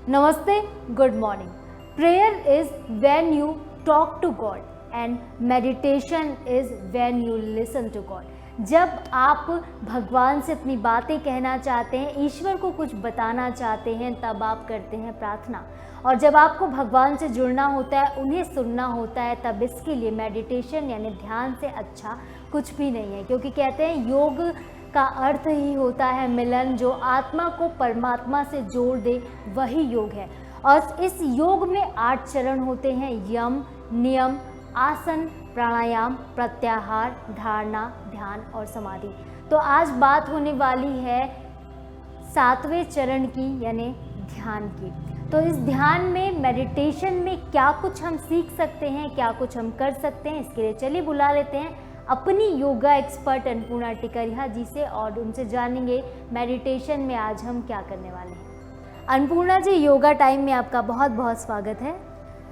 Namaste, good morning. Prayer is when you talk to God and meditation is when you listen to God. जब आप भगवान से अपनी बातें कहना चाहते हैं, ईश्वर को कुछ बताना चाहते हैं, तब आप करते हैं प्रार्थना। और जब आपको भगवान से जुड़ना होता है, उन्हें सुनना होता है, तब इसके लिए मेडिटेशन यानी ध्यान से अच्छा कुछ भी नहीं है। क्योंकि कहते हैं योग का अर्थ ही होता है मिलन, जो आत्मा को परमात्मा से जोड़ दे वही योग है। और इस योग में 8 चरण होते हैं: यम, नियम, आसन, प्राणायाम, प्रत्याहार, धारणा, ध्यान और समाधि। तो आज बात होने वाली है 7वें चरण की यानी ध्यान की। तो इस ध्यान में, मेडिटेशन में क्या कुछ हम सीख सकते हैं, क्या कुछ हम कर सकते हैं, इसके लिए चलिए बुला लेते हैं अपनी योगा एक्सपर्ट अन्नपूर्णा टिकरिहा जी से और उनसे जानेंगे मेडिटेशन में आज हम क्या करने वाले हैं। अन्नपूर्णा जी, योगा टाइम में आपका बहुत बहुत स्वागत है।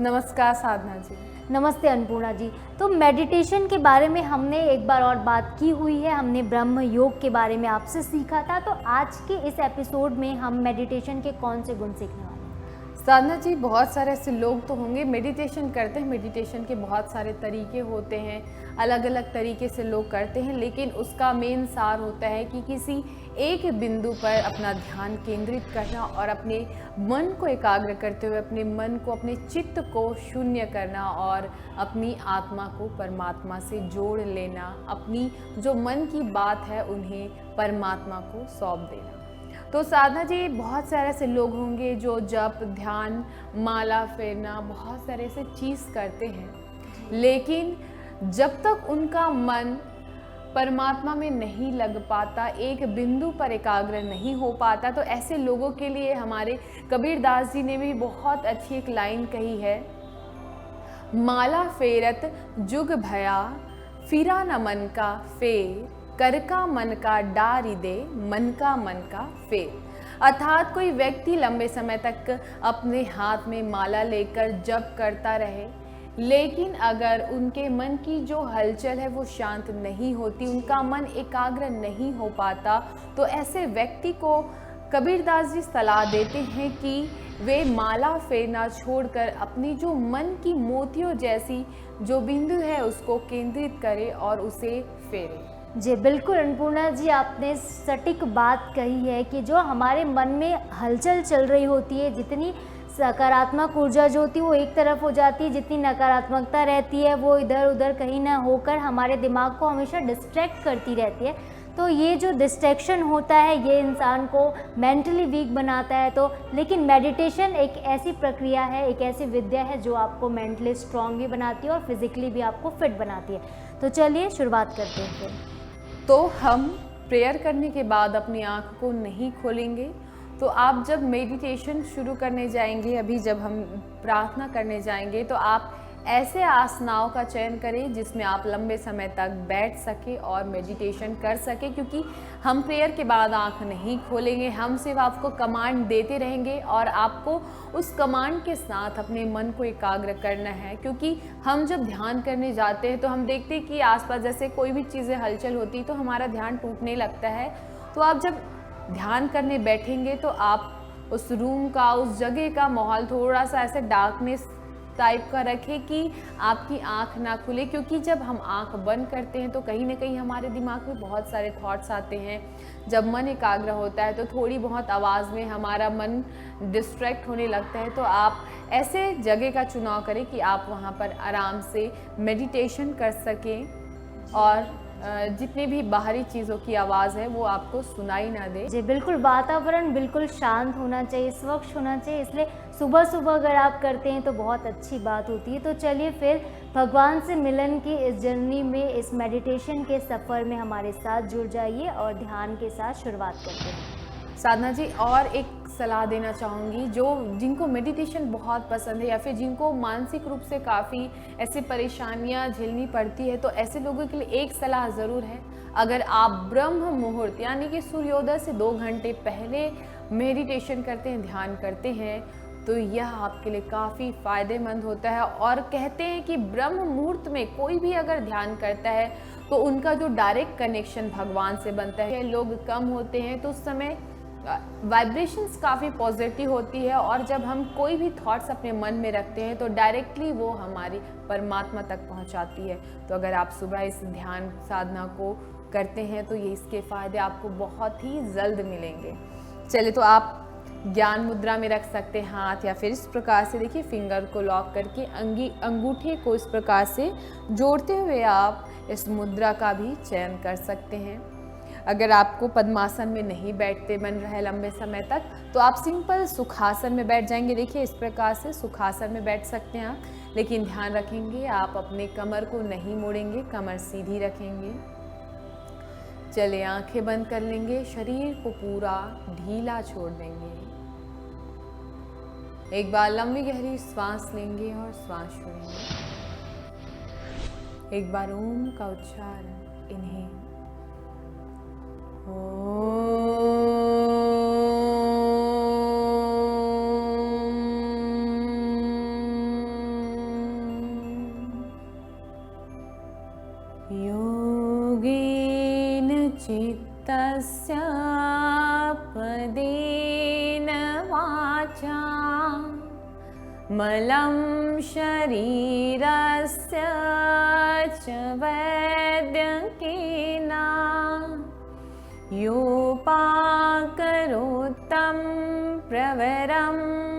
नमस्कार साधना जी। नमस्ते अन्नपूर्णा जी। तो मेडिटेशन के बारे में हमने एक बार और बात की हुई है, हमने ब्रह्म योग के बारे में आपसे सीखा था। तो आज के इस एपिसोड में हम मेडिटेशन के कौन से गुण सीखने वाले हैं? साधना जी, बहुत सारे ऐसे लोग तो होंगे मेडिटेशन करते हैं, मेडिटेशन के बहुत सारे तरीके होते हैं, अलग अलग तरीके से लोग करते हैं, लेकिन उसका मेन सार होता है कि किसी एक बिंदु पर अपना ध्यान केंद्रित करना और अपने मन को एकाग्र करते हुए अपने मन को, अपने चित्त को शून्य करना और अपनी आत्मा को परमात्मा से जोड़ लेना, अपनी जो मन की बात है उन्हें परमात्मा को सौंप देना। तो साधना जी, बहुत सारे ऐसे लोग होंगे जो जप, ध्यान, माला फेरना, बहुत सारे ऐसे चीज़ करते हैं, लेकिन जब तक उनका मन परमात्मा में नहीं लग पाता, एक बिंदु पर एकाग्र नहीं हो पाता, तो ऐसे लोगों के लिए हमारे कबीरदास जी ने भी बहुत अच्छी एक लाइन कही है: माला फेरत जुग भया, फिरा न मन का फेर, कर का मन का डारी दे, मन का फेर। अर्थात कोई व्यक्ति लंबे समय तक अपने हाथ में माला लेकर जप करता रहे, लेकिन अगर उनके मन की जो हलचल है वो शांत नहीं होती, उनका मन एकाग्र नहीं हो पाता, तो ऐसे व्यक्ति को कबीरदास जी सलाह देते हैं कि वे माला फेरना छोड़कर अपनी जो मन की मोतियों जैसी जो बिंदु है उसको केंद्रित करें और उसे फेरें। जी बिल्कुल अन्नपूर्णा जी, आपने सटीक बात कही है कि जो हमारे मन में हलचल चल रही होती है, जितनी सकारात्मक ऊर्जा जो होती है वो एक तरफ हो जाती है, जितनी नकारात्मकता रहती है वो इधर उधर कहीं ना होकर हमारे दिमाग को हमेशा डिस्ट्रैक्ट करती रहती है। तो ये जो डिस्ट्रैक्शन होता है ये इंसान को मेंटली वीक बनाता है। तो लेकिन मेडिटेशन एक ऐसी प्रक्रिया है, एक ऐसी विद्या है जो आपको मेंटली स्ट्रांग भी बनाती है और फिजिकली भी आपको फिट बनाती है। तो चलिए शुरुआत करते हैं फिर। तो हम प्रेयर करने के बाद अपनी आँख को नहीं खोलेंगे। तो आप जब मेडिटेशन शुरू करने जाएंगे, अभी जब हम प्रार्थना करने जाएंगे, तो आप ऐसे आसनाओं का चयन करें जिसमें आप लंबे समय तक बैठ सके और मेडिटेशन कर सके। क्योंकि हम प्रेयर के बाद आंख नहीं खोलेंगे, हम सिर्फ आपको कमांड देते रहेंगे और आपको उस कमांड के साथ अपने मन को एकाग्र करना है। क्योंकि हम जब ध्यान करने जाते हैं तो हम देखते हैं कि आसपास जैसे कोई भी चीज़ें हलचल होती तो हमारा ध्यान टूटने लगता है। तो आप जब ध्यान करने बैठेंगे तो आप उस रूम का, उस जगह का माहौल थोड़ा सा ऐसे डार्कनेस टाइप का रखें कि आपकी आंख ना खुले। क्योंकि जब हम आंख बंद करते हैं तो कहीं ना कहीं हमारे दिमाग में बहुत सारे थॉट्स आते हैं। जब मन एकाग्र होता है तो थोड़ी बहुत आवाज़ में हमारा मन डिस्ट्रैक्ट होने लगता है। तो आप ऐसे जगह का चुनाव करें कि आप वहाँ पर आराम से मेडिटेशन कर सकें और जितनी भी बाहरी चीज़ों की आवाज़ है वो आपको सुनाई ना दे। जी बिल्कुल, वातावरण बिल्कुल शांत होना चाहिए, स्वच्छ होना चाहिए। इसलिए सुबह सुबह अगर आप करते हैं तो बहुत अच्छी बात होती है। तो चलिए फिर भगवान से मिलन की इस जर्नी में, इस मेडिटेशन के सफ़र में हमारे साथ जुड़ जाइए और ध्यान के साथ शुरुआत करते हैं। साधना जी, और एक सलाह देना चाहूँगी, जो जिनको मेडिटेशन बहुत पसंद है या फिर जिनको मानसिक रूप से काफ़ी ऐसी परेशानियाँ झेलनी पड़ती है, तो ऐसे लोगों के लिए एक सलाह ज़रूर है। अगर आप ब्रह्म मुहूर्त यानी कि सूर्योदय से 2 घंटे पहले मेडिटेशन करते हैं, ध्यान करते हैं, तो यह आपके लिए काफ़ी फ़ायदेमंद होता है। और कहते हैं कि ब्रह्म मुहूर्त में कोई भी अगर ध्यान करता है तो उनका जो डायरेक्ट कनेक्शन भगवान से बनता है। लोग कम होते हैं तो उस समय वाइब्रेशंस काफ़ी पॉजिटिव होती है, और जब हम कोई भी थॉट्स अपने मन में रखते हैं तो डायरेक्टली वो हमारी परमात्मा तक पहुंचाती है। तो अगर आप सुबह इस ध्यान साधना को करते हैं तो ये इसके फ़ायदे आपको बहुत ही जल्द मिलेंगे। चलिए, तो आप ज्ञान मुद्रा में रख सकते हैं हाथ, या फिर इस प्रकार से देखिए फिंगर को लॉक करके अंगूठे को इस प्रकार से जोड़ते हुए आप इस मुद्रा का भी चयन कर सकते हैं। अगर आपको पद्मासन में नहीं बैठते बन रहा है लंबे समय तक, तो आप सिंपल सुखासन में बैठ जाएंगे। देखिए इस प्रकार से सुखासन में बैठ सकते हैं आप, लेकिन ध्यान रखेंगे आप अपने कमर को नहीं मोड़ेंगे, कमर सीधी रखेंगे। चलिए, आंखें बंद कर लेंगे, शरीर को पूरा ढीला छोड़ देंगे। एक बार लंबी गहरी श्वास लेंगे और श्वास छोड़ेंगे। एक बार ओम का उच्चारण, इन्हेल, योगेन चित्तस्य पदेन वाचा मलं शरीरस्य च वैद्यकेन योपाकरोत्तं प्रवरं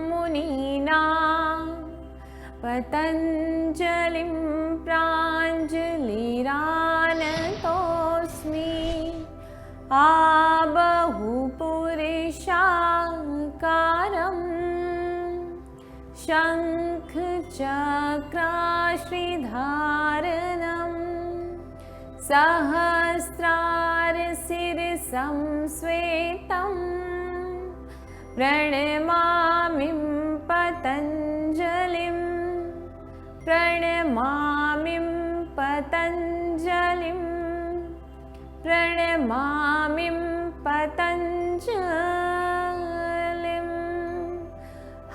मुनीना पतञ्जलिं प्राञ्जलिरानतोऽस्मि आबहुपुरुषाकारं शङ्खचक्राश्रिधारणं सहस्रारशिरसं श्वेतं प्रणमामि पतञ्जलिं, प्रणमामि पतञ्जलिं, प्रणमामि पतञ्जलिं।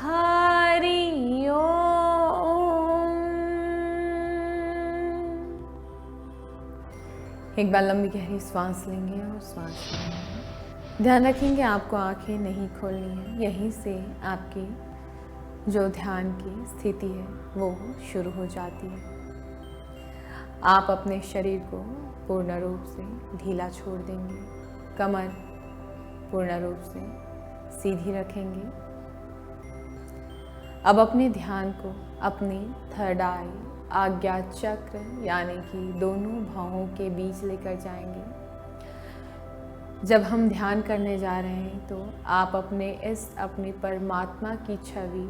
हरि ओम। एक बार लंबी गहरी सांस लेंगे और सांस छोड़ेंगे। ध्यान रखेंगे आपको आंखें नहीं खोलनी है, यहीं से आपकी जो ध्यान की स्थिति है वो शुरू हो जाती है। आप अपने शरीर को पूर्ण रूप से ढीला छोड़ देंगे, कमर पूर्ण रूप से सीधी रखेंगे। अब अपने ध्यान को अपनी थर्ड आई आज्ञा चक्र यानी कि दोनों भौहों के बीच लेकर जाएंगे। जब हम ध्यान करने जा रहे हैं तो आप अपनी परमात्मा की छवि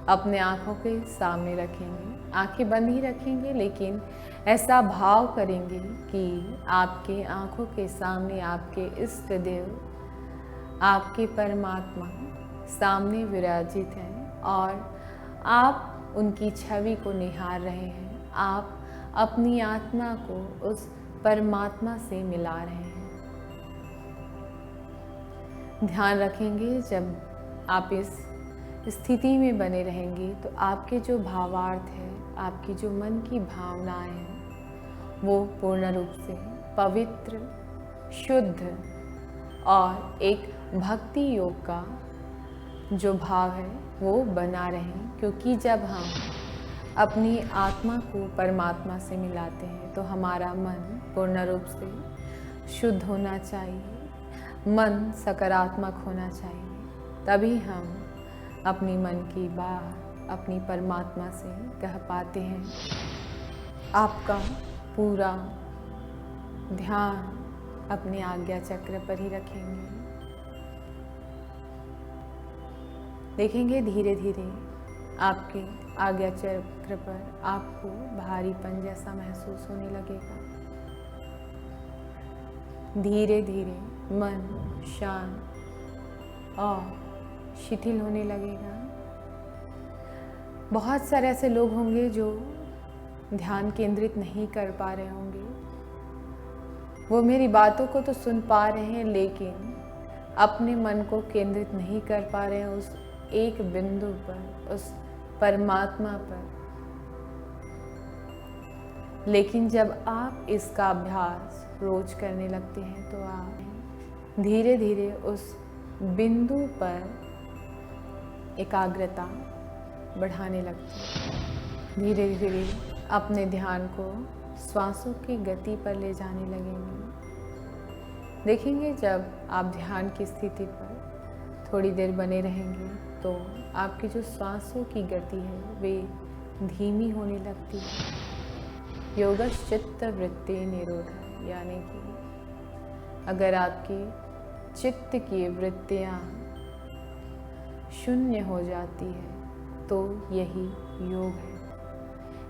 अपने आँखों के सामने रखेंगे। आंखें बंद ही रखेंगे, लेकिन ऐसा भाव करेंगे कि आपके आँखों के सामने आपके इष्ट देव, आपके परमात्मा सामने विराजित हैं और आप उनकी छवि को निहार रहे हैं। आप अपनी आत्मा को उस परमात्मा से मिला रहे हैं। ध्यान रखेंगे जब आप इस स्थिति में बने रहेंगे तो आपके जो भावार्थ है, आपकी जो मन की भावनाएं हैं, वो पूर्ण रूप से पवित्र, शुद्ध और एक भक्ति योग का जो भाव है वो बना रहें। क्योंकि जब हम अपनी आत्मा को परमात्मा से मिलाते हैं तो हमारा मन पूर्ण रूप से शुद्ध होना चाहिए, मन सकारात्मक होना चाहिए। तभी हम अपनी मन की बात अपनी परमात्मा से कह पाते हैं। आपका पूरा ध्यान अपने आज्ञा चक्र पर ही रखेंगे। देखेंगे धीरे धीरे आपके आज्ञा चक्र पर आपको भारीपन जैसा महसूस होने लगेगा। धीरे धीरे मन शांत और शिथिल होने लगेगा। बहुत सारे ऐसे लोग होंगे जो ध्यान केंद्रित नहीं कर पा रहे होंगे। वो मेरी बातों को तो सुन पा रहे हैं, लेकिन अपने मन को केंद्रित नहीं कर पा रहे हैं उस एक बिंदु पर, उस परमात्मा पर। लेकिन जब आप इसका अभ्यास रोज करने लगते हैं तो आप धीरे धीरे उस बिंदु पर एकाग्रता बढ़ाने लगते हैं। धीरे धीरे अपने ध्यान को श्वासों की गति पर ले जाने लगेंगे। देखेंगे जब आप ध्यान की स्थिति पर थोड़ी देर बने रहेंगे तो आपकी जो श्वासों की गति है वे धीमी होने लगती है। योगश्चित्त वृत्ति निरोध, यानी कि अगर आपकी चित्त की वृत्तियाँ शून्य हो जाती है तो यही योग है।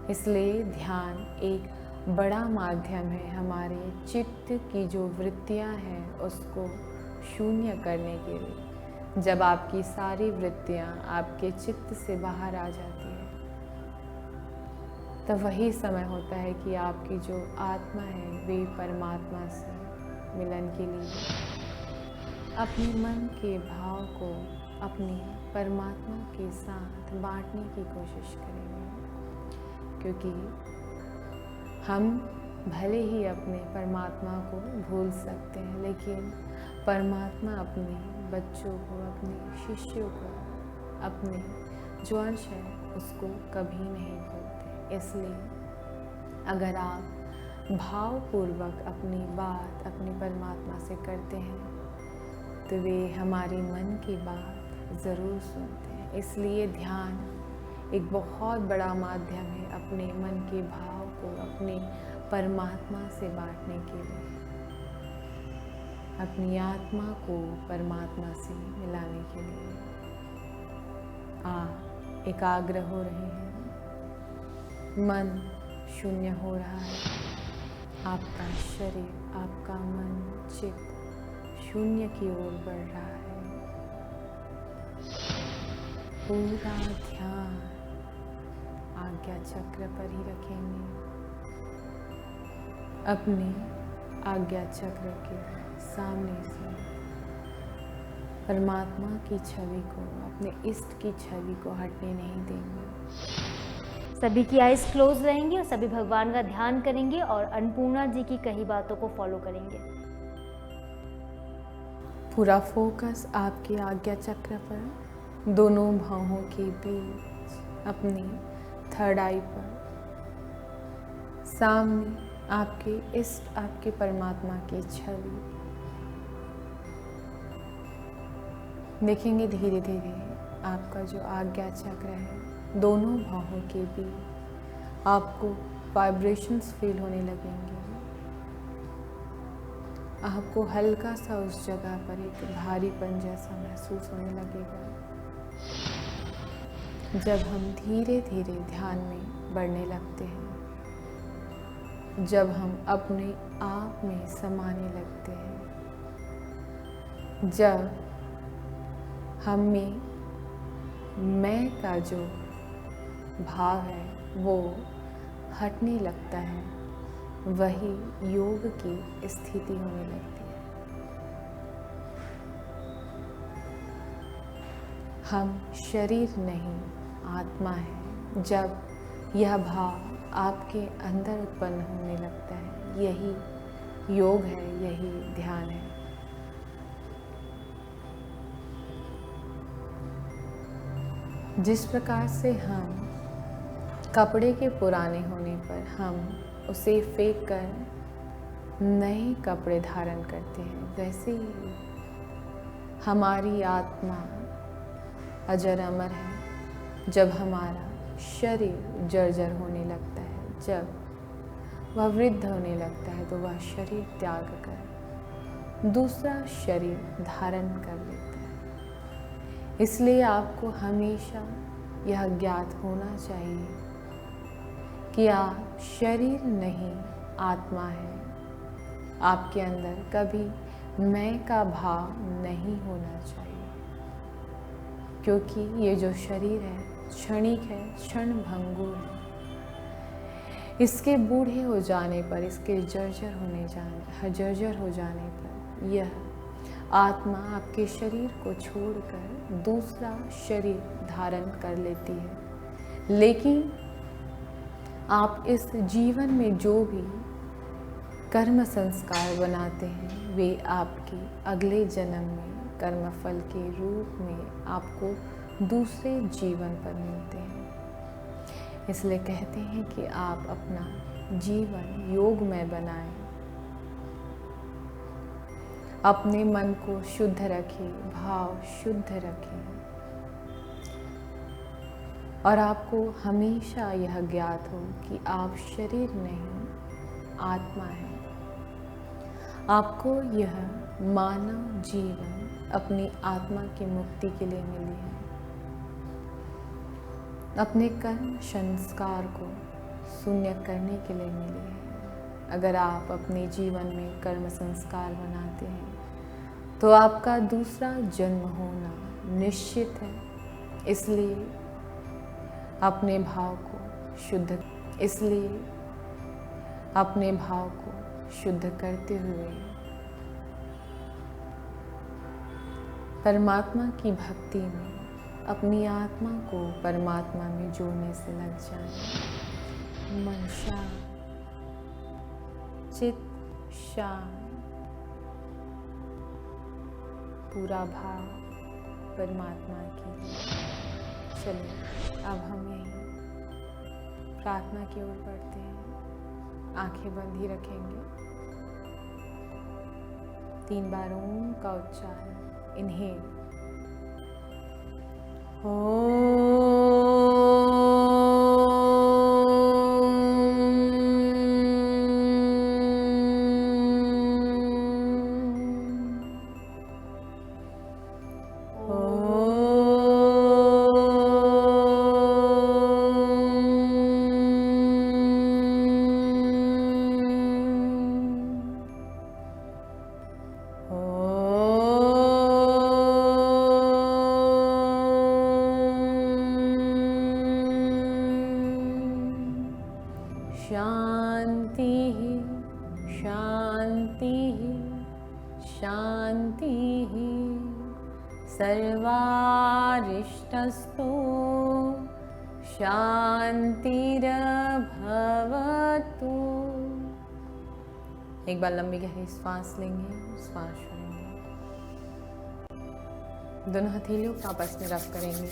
इसलिए ध्यान एक बड़ा माध्यम है हमारे चित्त की जो वृत्तियां हैं उसको शून्य करने के लिए। जब आपकी सारी वृत्तियां आपके चित्त से बाहर आ जाती है तब वही समय होता है कि आपकी जो आत्मा है वे परमात्मा से मिलन के लिए अपने मन के भाव को अपनी परमात्मा के साथ बांटने की कोशिश करेंगे। क्योंकि हम भले ही अपने परमात्मा को भूल सकते हैं लेकिन परमात्मा अपने बच्चों को, अपने शिष्यों को, अपने जो अंश है उसको कभी नहीं भूलते। इसलिए अगर आप भावपूर्वक अपनी बात अपने परमात्मा से करते हैं तो वे हमारे मन की बात ज़रूर सुनते हैं। इसलिए ध्यान एक बहुत बड़ा माध्यम है अपने मन के भाव को अपने परमात्मा से बांटने के लिए, अपनी आत्मा को परमात्मा से मिलाने के लिए। आप एकाग्र हो रहे हैं, मन शून्य हो रहा है, आपका शरीर, आपका मन, चित्त शून्य की ओर बढ़ रहा है। पूरा ध्यान आज्ञा चक्र पर ही रखेंगे। अपने आज्ञा चक्र के सामने से परमात्मा की छवि को, अपने इष्ट की छवि को हटने नहीं देंगे। सभी की आइज क्लोज रहेंगी और सभी भगवान का ध्यान करेंगे और अन्नपूर्णा जी की कही बातों को फॉलो करेंगे। पूरा फोकस आपके आज्ञा चक्र पर, दोनों बाहों के बीच, अपनी थर्ड आई पर। सामने आपके इष्ट, आपके परमात्मा की छवि देखेंगे। धीरे धीरे आपका जो आज्ञा चक्र है, दोनों बाहों के बीच आपको वाइब्रेशंस फील होने लगेंगे। आपको हल्का सा उस जगह पर एक भारीपन जैसा महसूस होने लगेगा। जब हम धीरे धीरे ध्यान में बढ़ने लगते हैं, जब हम अपने आप में समाने लगते हैं, जब हम में मैं का जो भाव है वो हटने लगता है, वही योग की स्थिति होने लगती है। हम शरीर नहीं, आत्मा है। जब यह भाव आपके अंदर उत्पन्न होने लगता है, यही योग है, यही ध्यान है। जिस प्रकार से हम कपड़े के पुराने होने पर हम उसे फेंक कर नए कपड़े धारण करते हैं, वैसे ही हमारी आत्मा अजर अमर है। जब हमारा शरीर जर्जर होने लगता है, जब वह वृद्ध होने लगता है, तो वह शरीर त्याग कर दूसरा शरीर धारण कर लेता है। इसलिए आपको हमेशा यह ज्ञात होना चाहिए कि आप शरीर नहीं, आत्मा है। आपके अंदर कभी मैं का भाव नहीं होना चाहिए, क्योंकि ये जो शरीर है क्षणिक है, क्षण भंगुर है। इसके बूढ़े हो जाने पर, इसके जर्जर हो जाने पर यह आत्मा आपके शरीर को छोड़कर दूसरा शरीर धारण कर लेती है। लेकिन आप इस जीवन में जो भी कर्म संस्कार बनाते हैं, वे आपके अगले जन्म में कर्मफल के रूप में आपको दूसरे जीवन पर मिलते हैं। इसलिए कहते हैं कि आप अपना जीवन योगमय बनाएं, अपने मन को शुद्ध रखें, भाव शुद्ध रखें, और आपको हमेशा यह ज्ञात हो कि आप शरीर नहीं, आत्मा है। आपको यह मानव जीवन अपनी आत्मा की मुक्ति के लिए मिली है, अपने कर्म संस्कार को शून्य करने के लिए मिली है। अगर आप अपने जीवन में कर्म संस्कार बनाते हैं तो आपका दूसरा जन्म होना निश्चित है। इसलिए अपने भाव को शुद्ध करते हुए परमात्मा की भक्ति में अपनी आत्मा को परमात्मा में जोड़ने से लग जाए। मन शांत, चित्त शांत, पूरा भाव परमात्मा की। चलिए अब हम यहीं प्रार्थना की ओर बढ़ते हैं। आंखें बंद ही रखेंगे। 3 बार ओम का उच्चारण। इनहेल। शांति सर्वारिष्टस्तु शांतिरभवतु। एक बार लंबी गहरी सांस लेंगे, सांस छोड़ेंगे। दोनों हथेलियों को आपस में रब करेंगे।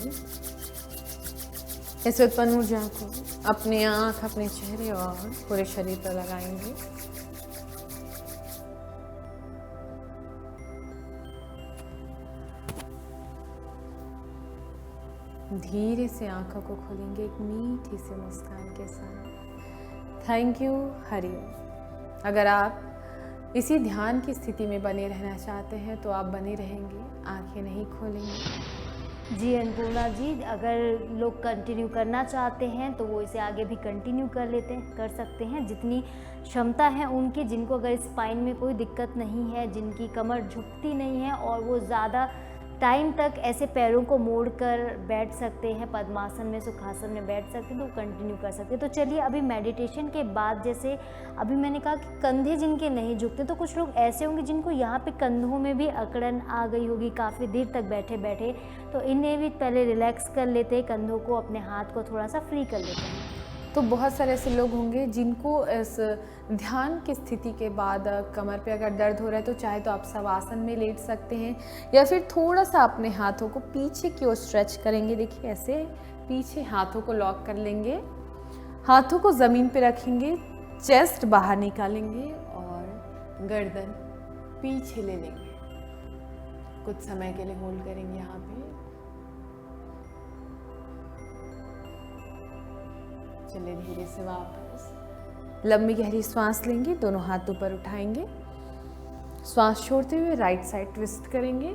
इस उत्पन्न ऊर्जा को अपने आँख, अपने चेहरे और पूरे शरीर पर लगाएंगे। धीरे से आंखों को खोलेंगे एक मीठी सी मुस्कान के साथ। Thank you, Hariom. अगर आप इसी ध्यान की स्थिति में बने रहना चाहते हैं तो आप बने रहेंगे, आंखें नहीं खोलेंगे। जी अन्नपूर्णा जी, अगर लोग कंटिन्यू करना चाहते हैं तो वो इसे आगे भी कंटिन्यू कर सकते हैं जितनी क्षमता है उनकी। जिनको अगर स्पाइन में कोई दिक्कत नहीं है, जिनकी कमर झुकती नहीं है और वो ज़्यादा टाइम तक ऐसे पैरों को मोड़कर बैठ सकते हैं, पद्मासन में, सुखासन में बैठ सकते हैं, तो कंटिन्यू कर सकते हैं। तो चलिए अभी मेडिटेशन के बाद, जैसे अभी मैंने कहा कि कंधे जिनके नहीं झुकते, तो कुछ लोग ऐसे होंगे जिनको यहाँ पे कंधों में भी अकड़न आ गई होगी काफ़ी देर तक बैठे बैठे, तो इन्हें भी पहले रिलैक्स कर लेते हैं, कंधों को, अपने हाथ को थोड़ा सा फ्री कर लेते हैं। तो बहुत सारे ऐसे लोग होंगे जिनको इस ध्यान की स्थिति के बाद कमर पे अगर दर्द हो रहा है तो चाहे तो आप शवासन में लेट सकते हैं या फिर थोड़ा सा अपने हाथों को पीछे की ओर स्ट्रेच करेंगे। देखिए ऐसे पीछे हाथों को लॉक कर लेंगे, हाथों को ज़मीन पे रखेंगे, चेस्ट बाहर निकालेंगे और गर्दन पीछे ले लेंगे। कुछ समय के लिए होल्ड करेंगे यहाँ पे। चलिए धीरे से वापस लंबी गहरी सांस लेंगे, दोनों हाथ ऊपर उठाएंगे, सांस छोड़ते हुए राइट साइड ट्विस्ट करेंगे।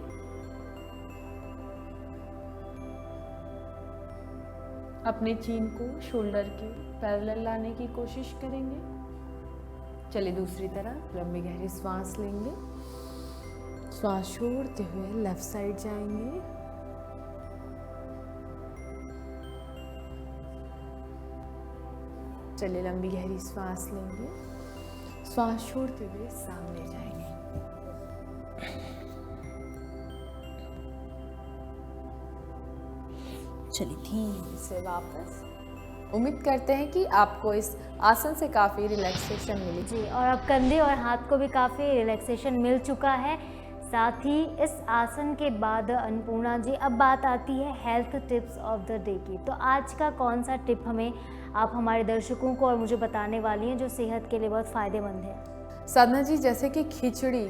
अपने चीन को शोल्डर के पैरेलल लाने की कोशिश करेंगे। चलिए दूसरी तरफ लंबी गहरी सांस लेंगे, सांस छोड़ते हुए लेफ्ट साइड जाएंगे। चलिए लंबी गहरी सांस लेंगे, सांस छोड़ते हुए सामने जाएंगे। चलिए धीरे से वापस। उम्मीद करते हैं कि आपको इस आसन से काफ़ी रिलैक्सेशन मिली। जी, और अब कंधे और हाथ को भी काफ़ी रिलैक्सेशन मिल चुका है। साथ ही इस आसन के बाद अन्नपूर्णा जी अब बात आती है health tips of the day की। तो आज का कौन सा टिप हमें आप हमारे दर्शकों को और मुझे बताने वाली हैं जो सेहत के लिए बहुत फ़ायदेमंद है? साधना जी, जैसे कि खिचड़ी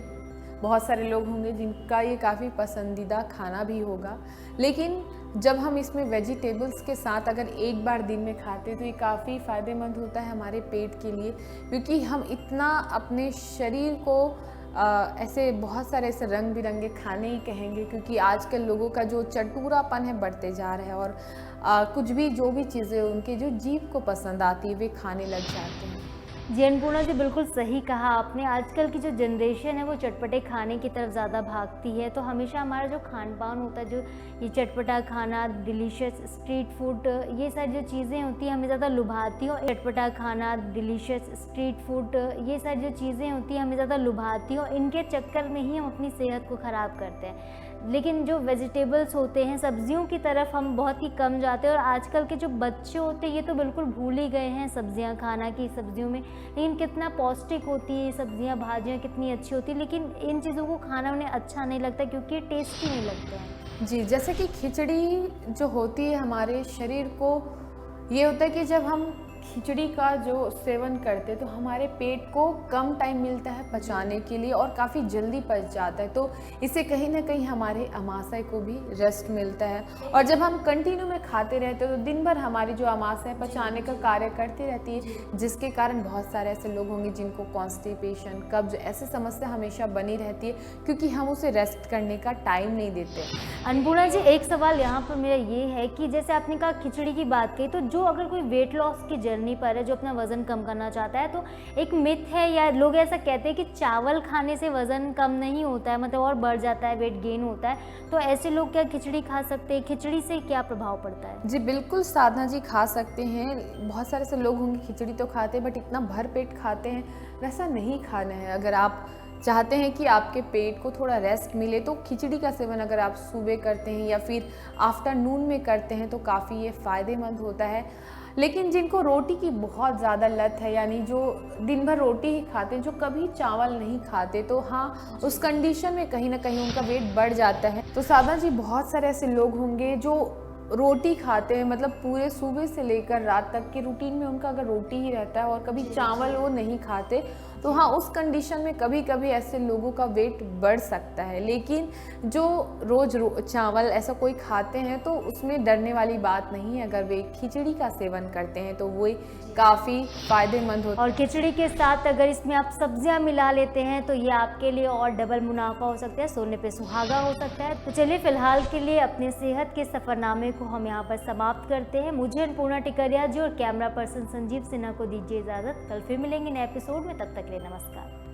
बहुत सारे लोग होंगे जिनका ये काफ़ी पसंदीदा खाना भी होगा, लेकिन जब हम इसमें वेजिटेबल्स के साथ अगर एक बार दिन में खाते तो ये काफ़ी फ़ायदेमंद होता है हमारे पेट के लिए, क्योंकि हम इतना अपने शरीर को ऐसे बहुत सारे ऐसे रंग बिरंगे खाने ही कहेंगे, क्योंकि आजकल लोगों का जो चटूरापन है बढ़ते जा रहा है और कुछ भी जो भी चीज़ें उनके जो जीभ को पसंद आती है वे खाने लग जाते हैं। जी अन्नपूर्णा जी, बिल्कुल सही कहा आपने। आजकल की जो जनरेशन है वो चटपटे खाने की तरफ ज़्यादा भागती है, तो हमेशा हमारा जो खान पान होता है, जो ये चटपटा खाना, डिलीशियस स्ट्रीट फूड, ये सारी जो चीज़ें होती हैं हमें ज़्यादा लुभाती हैं। और चटपटा खाना, डिलीशियस स्ट्रीट फूड, ये सारी जो चीज़ें होती हैं हमें ज़्यादा लुभाती हैं और इनके चक्कर में ही हम अपनी सेहत को ख़राब करते हैं। लेकिन जो वेजिटेबल्स होते हैं, सब्जियों की तरफ हम बहुत ही कम जाते हैं और आजकल के जो बच्चे होते हैं ये तो बिल्कुल भूल ही गए हैं सब्जियां खाना की। सब्जियों में लेकिन कितना पौष्टिक होती है सब्जियां, भाजियां कितनी अच्छी होती है, लेकिन इन चीज़ों को खाना उन्हें अच्छा नहीं लगता क्योंकि ये टेस्टी नहीं लगते हैं। जी, जैसे कि खिचड़ी जो होती है हमारे शरीर को, ये होता है कि जब हम खिचड़ी का जो सेवन करते हैं तो हमारे पेट को कम टाइम मिलता है पचाने के लिए और काफ़ी जल्दी पच जाता है, तो इससे कहीं ना कहीं हमारे अमाशय को भी रेस्ट मिलता है। और जब हम कंटिन्यू में खाते रहते हैं तो दिन भर हमारी जो अमाशय पचाने का कार्य करती रहती है, जिसके कारण बहुत सारे ऐसे लोग होंगे जिनको कॉन्स्टिपेशन, कब्ज, ऐसी समस्या हमेशा बनी रहती है क्योंकि हम उसे रेस्ट करने का टाइम नहीं देते। अन्नपूर्णा जी, एक सवाल यहाँ पर मेरा ये है कि जैसे आपने कहा खिचड़ी की बात कही, तो जो अगर कोई वेट लॉस की जर्नी पर है, जो अपना वज़न कम करना चाहता है, तो एक मिथ है या लोग ऐसा कहते हैं कि चावल खाने से वज़न कम नहीं होता है, मतलब और बढ़ जाता है, वेट गेन होता है। तो ऐसे लोग क्या खिचड़ी खा सकते हैं? खिचड़ी से क्या प्रभाव पड़ता है? जी बिल्कुल साधना जी, खा सकते हैं। बहुत सारे ऐसे लोग होंगे खिचड़ी तो खाते हैं बट इतना भर पेट खाते हैं, वैसा नहीं खाना है। अगर आप चाहते हैं कि आपके पेट को थोड़ा रेस्ट मिले तो खिचड़ी का सेवन अगर आप सुबह करते हैं या फिर आफ्टरनून में करते हैं तो काफ़ी ये फ़ायदेमंद होता है। लेकिन जिनको रोटी की बहुत ज़्यादा लत है, यानी जो दिन भर रोटी ही खाते हैं, जो कभी चावल नहीं खाते, तो हाँ, उस कंडीशन में कहीं ना कहीं उनका वेट बढ़ जाता है। तो साधना जी, बहुत सारे ऐसे लोग होंगे जो रोटी खाते हैं, मतलब पूरे सुबह से लेकर रात तक के रूटीन में उनका अगर रोटी ही रहता है और कभी चावल वो नहीं खाते, तो हाँ, उस कंडीशन में कभी कभी ऐसे लोगों का वेट बढ़ सकता है। लेकिन जो रोज़ चावल ऐसा कोई खाते हैं तो उसमें डरने वाली बात नहीं है। अगर वे खिचड़ी का सेवन करते हैं तो वो काफ़ी फ़ायदेमंद होता है। और खिचड़ी के साथ अगर इसमें आप सब्जियां मिला लेते हैं तो ये आपके लिए और डबल मुनाफा हो सकता है, सोने पे सुहागा हो सकता है। तो चलिए फिलहाल के लिए अपने सेहत के सफ़रनामे को हम यहाँ पर समाप्त करते हैं। मुझे अन्नपूर्णा टिकरिया जी और कैमरा पर्सन संजीव सिन्हा को दीजिए इजाज़त। कल फिर मिलेंगे नए एपिसोड में, तब तक के लिए नमस्कार।